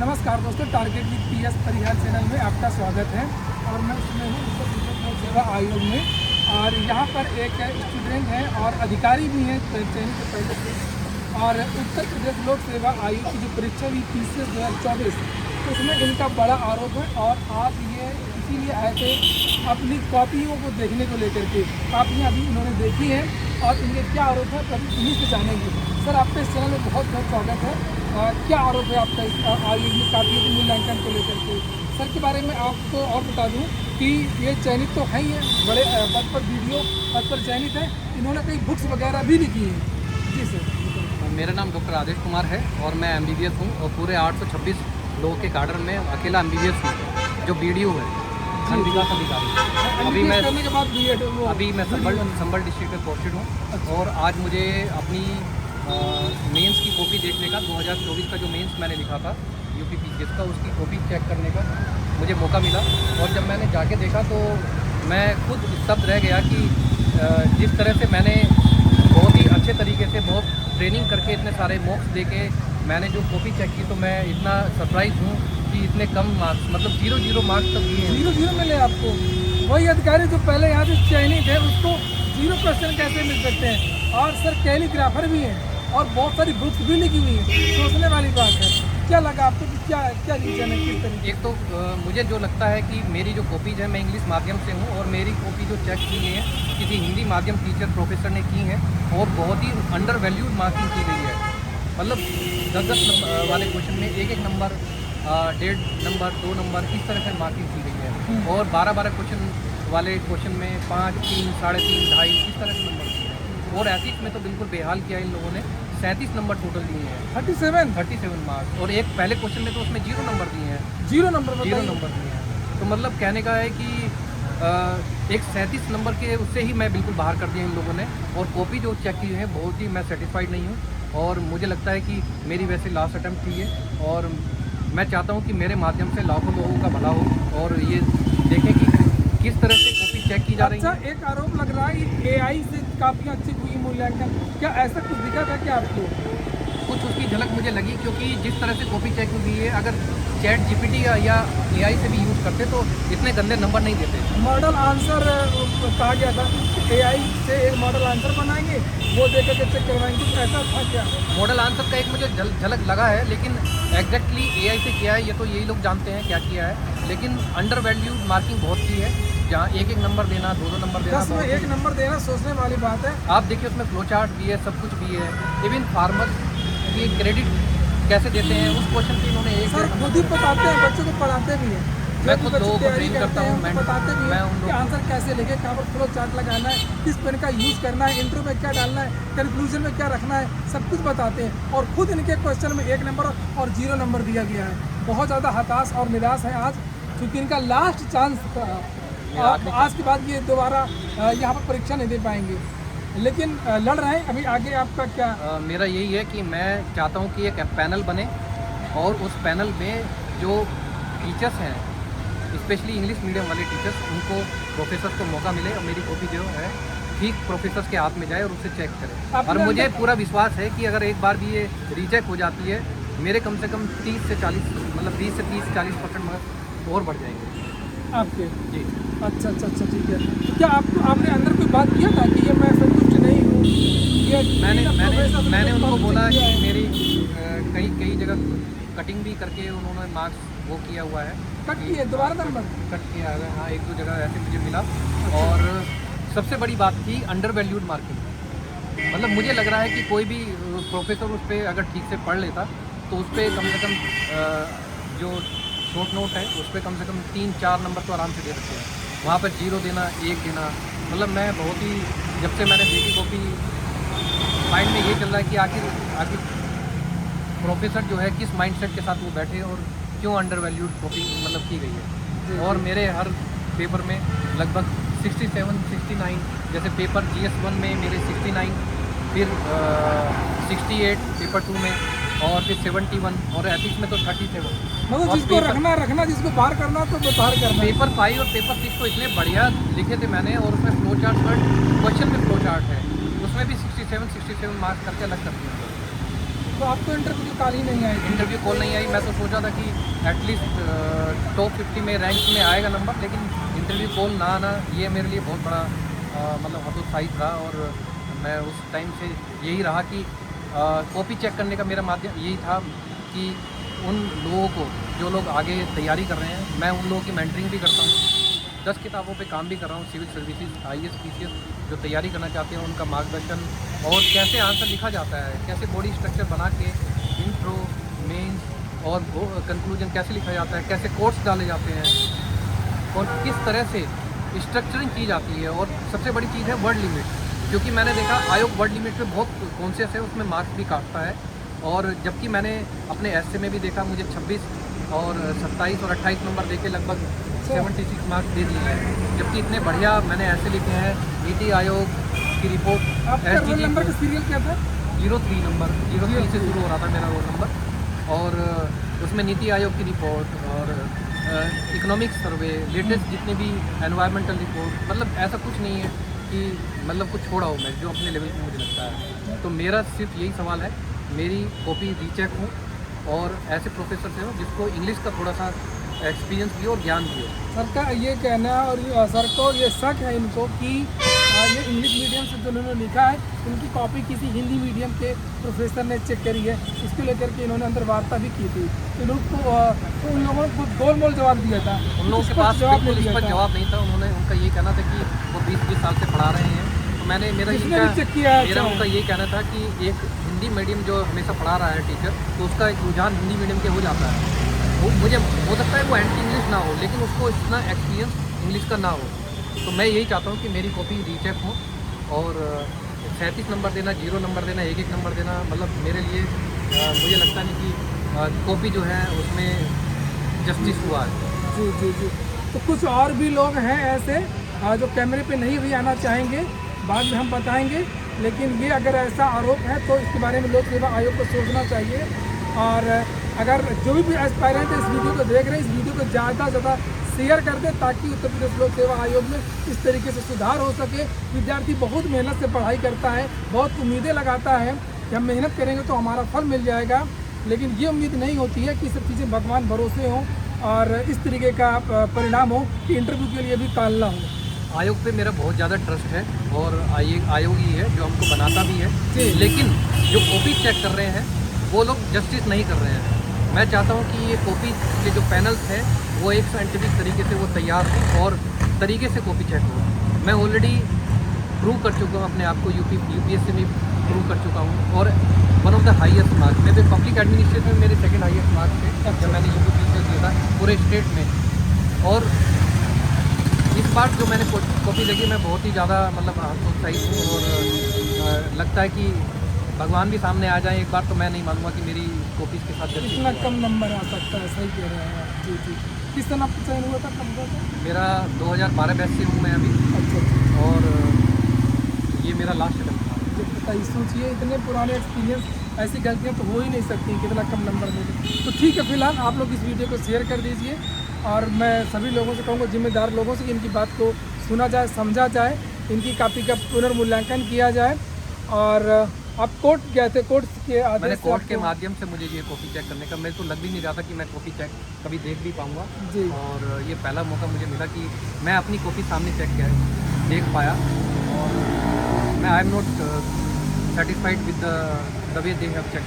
नमस्कार दोस्तों, target with PS Parihar channel में आपका स्वागत है। और मैं उसमें हूँ उत्तर प्रदेश लोक सेवा आयोग में, और यहाँ पर एक स्टूडेंट है और अधिकारी भी हैं चयन के पहले से। और उत्तर प्रदेश लोक सेवा आयोग की जो परीक्षा हुई PCS 2024, उसमें इनका बड़ा आरोप है। और आप ये इसीलिए आए थे अपनी कॉपियों को देखने को लेकर के। कापियाँ अभी इन्होंने देखी हैं और इनके क्या आरोप है तब इन्हीं से जानेंगे। सर, आपके इस चैनल में बहुत बहुत स्वागत है। क्या आरोप है आपका इस आयोग में कापियों के मूल्यांकन को लेकर के? सर के बारे में आपको और बता दूं कि ये चयनित तो है ही है, बड़े पद पर वीडियो पद पर चयनित है। इन्होंने कई बुक्स वगैरह भी लिखी हैं। जी सर। मेरा नाम डॉक्टर आदेश कुमार है और मैं MBBS हूँ और पूरे 826 लोगों के काडर में अकेला MBBS हूँ जो BDO है, खंड विकास अधिकारी। अभी मैं करने के बाद अभी मैं संबल डिस्ट्रिक्ट में पोस्टेड हूँ। और आज मुझे अपनी मेंस की कॉपी देखने का 2024 का जो मेंस मैंने लिखा था UP PCS का, उसकी कॉपी चेक करने का मुझे मौका मिला। और जब मैंने जाके देखा तो मैं खुद स्तब्ध रह गया कि जिस तरह से मैंने बहुत ही अच्छे तरीके से बहुत ट्रेनिंग करके इतने सारे मॉक्स दे के मैंने जो कॉपी चेक की, तो मैं इतना सरप्राइज हूँ कि इतने कम मार्क्स, मतलब 0 मार्क्स तक दिए हैं। 0 मिले आपको? वही अधिकारी जो पहले यहाँ से चयनित है उसको 0 क्वेश्चन कैसे मिल सकते हैं? और सर कैलीग्राफर भी हैं और बहुत सारी बुक्स भी लिखी हुई हैं। सोचने वाली बात है। क्या लगा आपको कि क्या रीजन है, किस तरीके? एक तो मुझे जो लगता है कि मेरी जो कॉपीज है, मैं इंग्लिश माध्यम से हूँ और मेरी कॉपी जो चेक की गई है किसी हिंदी माध्यम टीचर प्रोफेसर ने की है और बहुत ही अंडर वैल्यूड मार्किंग की गई है। मतलब 10 वाले क्वेश्चन में 1 नंबर, 1.5 नंबर, 2 नंबर, इस तरह से मार्किंग की गई है। और 12 क्वेश्चन वाले क्वेश्चन में 5, 3, 3.5, 2.5 इस तरह से नंबर दिए हैं। और एथिक्स में तो बिल्कुल बेहाल किया इन लोगों ने। 37 नंबर टोटल दिए हैं। 37 मार्क्स। और एक पहले क्वेश्चन में तो उसमें 0 नंबर दिए हैं। 0 नंबर दिए हैं। तो मतलब कहने का है कि एक 37 नंबर के उससे ही मैं बिल्कुल बाहर कर दिया इन लोगों ने। और कॉपी जो चेक की है बहुत ही मैं सेटिस्फाइड नहीं हूँ। और मुझे लगता है कि मेरी वैसे लास्ट अटैम्प्ट थी है और मैं चाहता हूँ कि मेरे माध्यम से लाखों लोगों का भला हो और ये देखें कि किस तरह से कॉपी चेक की जा रही है। अच्छा, एक आरोप लग रहा है कि AI से काफी अच्छी हुई मूल्यांकन, क्या ऐसा कुछ दिखा था क्या आपको? कुछ उसकी झलक मुझे लगी, क्योंकि जिस तरह से कॉपी चेक हुई है, अगर चैट GPT या AI से भी यूज़ करते तो इतने गंदे नंबर नहीं देते। मॉडल आंसर कहा गया था कि AI से एक मॉडल आंसर बनाएंगे, वो देकर के चेक करवाएंगे, कुछ ऐसा था क्या? मॉडल आंसर का एक मुझे झलक लगा है, लेकिन एग्जैक्टली AI से किया है ये तो यही लोग जानते हैं क्या किया है। लेकिन अंडर वैल्यूड मार्किंग बहुत की है, जहाँ 1 नंबर देना, 2 नंबर देना, 10 में 1 नंबर देना सोचने वाली बात है। आप देखिए उसमें फ्लो चार्ट भी है, सब कुछ भी है। इवन फार्मर की क्रेडिट कैसे देते हैं उस क्वेश्चन की इन्होंने एक सर खुद ही बताते हैं, बच्चों को पढ़ाते भी हैं। मैं खुद लोगों को ट्रेन करता हूँ, मैं बताते भी मैं हैं कि आंसर कैसे लिखे, कहाँ पर फ्लो चार्ट लगाना है, किस पेन का यूज़ करना है, इंट्रो में क्या डालना है, कंक्लूजन में क्या रखना है, सब कुछ बताते हैं। और खुद इनके क्वेश्चन में 1 नंबर और 0 नंबर दिया गया है। बहुत ज़्यादा हताश और निराश है आज, क्योंकि इनका लास्ट चांस था। आज के बाद ये दोबारा यहाँ पर परीक्षा नहीं दे पाएंगे, लेकिन लड़ रहे हैं। अभी आगे आपका क्या? मेरा यही है कि मैं चाहता हूँ कि एक पैनल बने और उस पैनल में जो टीचर्स हैं, स्पेशली इंग्लिश मीडियम वाले टीचर्स, उनको प्रोफेसर को मौका मिले और मेरी कॉपी जो है ठीक प्रोफेसर के हाथ में जाए और उसे चेक करें। और मुझे पूरा विश्वास है कि अगर एक बार भी ये रिजेक्ट हो जाती है, मेरे कम से कम 30 से 40, मतलब 20 से 30-40% मार्क्स और बढ़ जाएंगे आपके। जी। अच्छा, ठीक है। तो क्या आपने अंदर कोई बात किया था कि ये मैं संतुष्ट नहीं हूँ? मैंने उनको बोला कि मेरी कई जगह कटिंग भी करके उन्होंने मार्क्स वो किया हुआ है। कट किए दोबारा नंबर? कट किया है, हाँ, 1-2 जगह ऐसे मुझे मिला। और सबसे बड़ी बात थी अंडर वैल्यूड मार्किंग। मतलब मुझे लग रहा है कि कोई भी प्रोफेसर उस पर अगर ठीक से पढ़ लेता तो उस पर कम से कम जो शॉर्ट नोट है उस पर कम से कम 3-4 नंबर तो आराम से दे सकते हैं। वहाँ पर 0 देना, 1 देना, मतलब मैं बहुत ही, जब से मैंने देखी कॉपी, माइंड में ये चल रहा है कि आखिर प्रोफेसर जो है किस माइंडसेट के साथ वो बैठे और क्यों अंडर वैल्यूड कॉपी मतलब की गई है। और मेरे हर पेपर में लगभग 67-69, जैसे पेपर GS1 में मेरे 69, फिर 68 पेपर 2 में, और फिर 71, और एथिक्स में तो 37। मतलब जिसको रखना जिसको बाहर करना तो बाहर करना। पेपर 5 और पेपर 6 तो इतने बढ़िया लिखे थे मैंने, और उसमें फ्लो चार्ट क्वेश्चन में फ्लो चार्ट है, उसमें भी 67 मार्क्स करके अलग कर दिया। तो आपको इंटरव्यू कॉल ही नहीं आई? इंटरव्यू कॉल नहीं आई। मैं तो सोचा था कि एटलीस्ट टॉप 50 में रैंक में आएगा नंबर, लेकिन इंटरव्यू कॉल ना आना ये मेरे लिए बहुत बड़ा मतलब हतोत्साही था। और मैं उस टाइम से यही रहा कि कॉपी चेक करने का मेरा माध्यम यही था कि उन लोगों को जो लोग आगे तैयारी कर रहे हैं, मैं उन लोगों की मेंटरिंग भी करता हूँ, 10 किताबों पे काम भी कर रहा हूँ। सिविल सर्विसेज, IAS, PCS जो तैयारी करना चाहते हैं उनका मार्गदर्शन, और कैसे आंसर लिखा जाता है, कैसे बॉडी स्ट्रक्चर बना के इंट्रो, मेंस और कंक्लूजन कैसे लिखा जाता है, कैसे कोट्स डाले जाते हैं और किस तरह से स्ट्रक्चरिंग की जाती है। और सबसे बड़ी चीज़ है वर्ड लिमिट, क्योंकि मैंने देखा आयोग वर्ड लिमिट पे बहुत कॉन्शियस है, उसमें मार्क्स भी काटता है। और जबकि मैंने अपने ऐसे में भी देखा, मुझे 26 और 27 और 28 नंबर देके लगभग 76 मार्क्स दे दिए हैं, जबकि इतने बढ़िया मैंने ऐसे लिखे हैं। नीति आयोग की रिपोर्ट आपका रोल नंबर का सीरियल क्या था? 03 नंबर, 03 से शुरू हो रहा था मेरा रोल नंबर। और उसमें नीति आयोग की रिपोर्ट और इकोनॉमिक सर्वे, लेटेस्ट जितने भी एनवायरमेंटल रिपोर्ट, मतलब ऐसा कुछ नहीं है कि मतलब कुछ छोड़ा हो मैं, जो अपने लेवल पे मुझे लगता है। तो मेरा सिर्फ यही सवाल है, मेरी कॉपी रीचेक हो और ऐसे प्रोफेसर से हो जिसको इंग्लिश का थोड़ा सा एक्सपीरियंस भी हो और ज्ञान भी हो। सर का ये कहना है और सर को ये शक है इनको कि ये इंग्लिश मीडियम से जो उन्होंने लिखा है, उनकी कॉपी किसी हिंदी मीडियम के प्रोफेसर ने चेक करी है। इसको लेकर के इन्होंने अंदर वार्ता भी की थी। तो लोग तो उन लोगों को गोलमोल जवाब दिया था, उन लोगों के पास बिल्कुल इस पर जवाब नहीं था। उन्होंने उनका ये कहना था कि वो 20-20 साल से पढ़ा रहे हैं। तो मैंने मेरा उनका ये कहना था कि एक हिंदी मीडियम जो हमेशा पढ़ा रहा है टीचर, तो उसका एक रुझान हिंदी मीडियम के हो जाता है। वो मुझे हो सकता है वो एंटी इंग्लिश ना हो, लेकिन उसको इतना एक्सपीरियंस इंग्लिश का ना हो। तो मैं यही चाहता हूँ कि मेरी कॉपी रीचेक हो और 37 नंबर देना, 0 नंबर देना, 1-1 नंबर देना, मतलब मेरे लिए मुझे लगता नहीं कि कॉपी जो है उसमें जस्टिस हुआ है। जी जी जी। तो कुछ और भी लोग हैं ऐसे जो कैमरे पे नहीं भी आना चाहेंगे, बाद में हम बताएंगे, लेकिन ये अगर ऐसा आरोप है तो इसके बारे में लोक सेवा आयोग को सोचना चाहिए। और अगर जो भी एस्पायरेंट इस वीडियो को देख रहे हैं, इस वीडियो को ज़्यादा से ज़्यादा शेयर कर दें, ताकि उत्तर प्रदेश लोक सेवा आयोग में इस तरीके से सुधार हो सके। विद्यार्थी बहुत मेहनत से पढ़ाई करता है, बहुत उम्मीदें लगाता है कि हम मेहनत करेंगे तो हमारा फल मिल जाएगा, लेकिन ये उम्मीद नहीं होती है कि सब चीज़ें भगवान भरोसे हों और इस तरीके का परिणाम हो कि इंटरव्यू के लिए भी काल ना हो। आयोग पे मेरा बहुत ज़्यादा ट्रस्ट है और आयोग ही है जो हमको बनाता भी है, लेकिन जो कॉपी चेक कर रहे हैं वो लोग जस्टिस नहीं कर रहे हैं। मैं चाहता हूँ कि ये कॉपी के जो पैनल्स हैं वो एक साइंटिफिक तरीके से वो तैयार हो और तरीके से कॉपी चेक हो। मैं ऑलरेडी प्रूव कर चुका हूँ अपने आप को, UPSC में प्रूव कर चुका हूँ और one of the highest marks मेरे पब्लिक एडमिनिस्ट्रेशन में मेरे सेकंड हाईएस्ट मार्क्स थे जब मैंने UPSC दिया था पूरे स्टेट में। और इस बार जो मैंने कॉपी देखी, मैं बहुत ही ज़्यादा मतलब उत्साहित हूँ और लगता है कि भगवान भी सामने आ जाए एक बार, तो मैं नहीं मानूंगा कि मेरी कॉपीज़ के साथ इतना कम नंबर आ सकता है। सही कह रहे हैं आप। जी जी। किस तरह आपका चयन हुआ था, कब हुआ था? मेरा 2012 बैच से हूँ मैं अभी। अच्छा। और ये मेरा लास्ट अटेम्प्ट था। बताइए, सोचिए इतने पुराने एक्सपीरियंस, ऐसी गलतियाँ तो हो ही नहीं सकती, कितना कम नंबर मिले। तो ठीक है, फिलहाल आप लोग इस वीडियो को शेयर कर दीजिए और मैं सभी लोगों से कहूँगा, जिम्मेदार लोगों से, कि इनकी बात को सुना जाए, समझा जाए, इनकी कॉपी का पुनर्मूल्यांकन किया जाए। और आप कोर्ट गए थे, कोर्ट के आदेश मैंने कोर्ट के माध्यम से मुझे ये कॉपी चेक करने का, मेरे को लग भी नहीं रहा था कि मैं कॉपी चेक कभी देख भी पाऊँगा जी। और ये पहला मौका मुझे मिला कि मैं अपनी कॉपी सामने चेक देख पाया। और मैं I am not satisfied with the way they have check.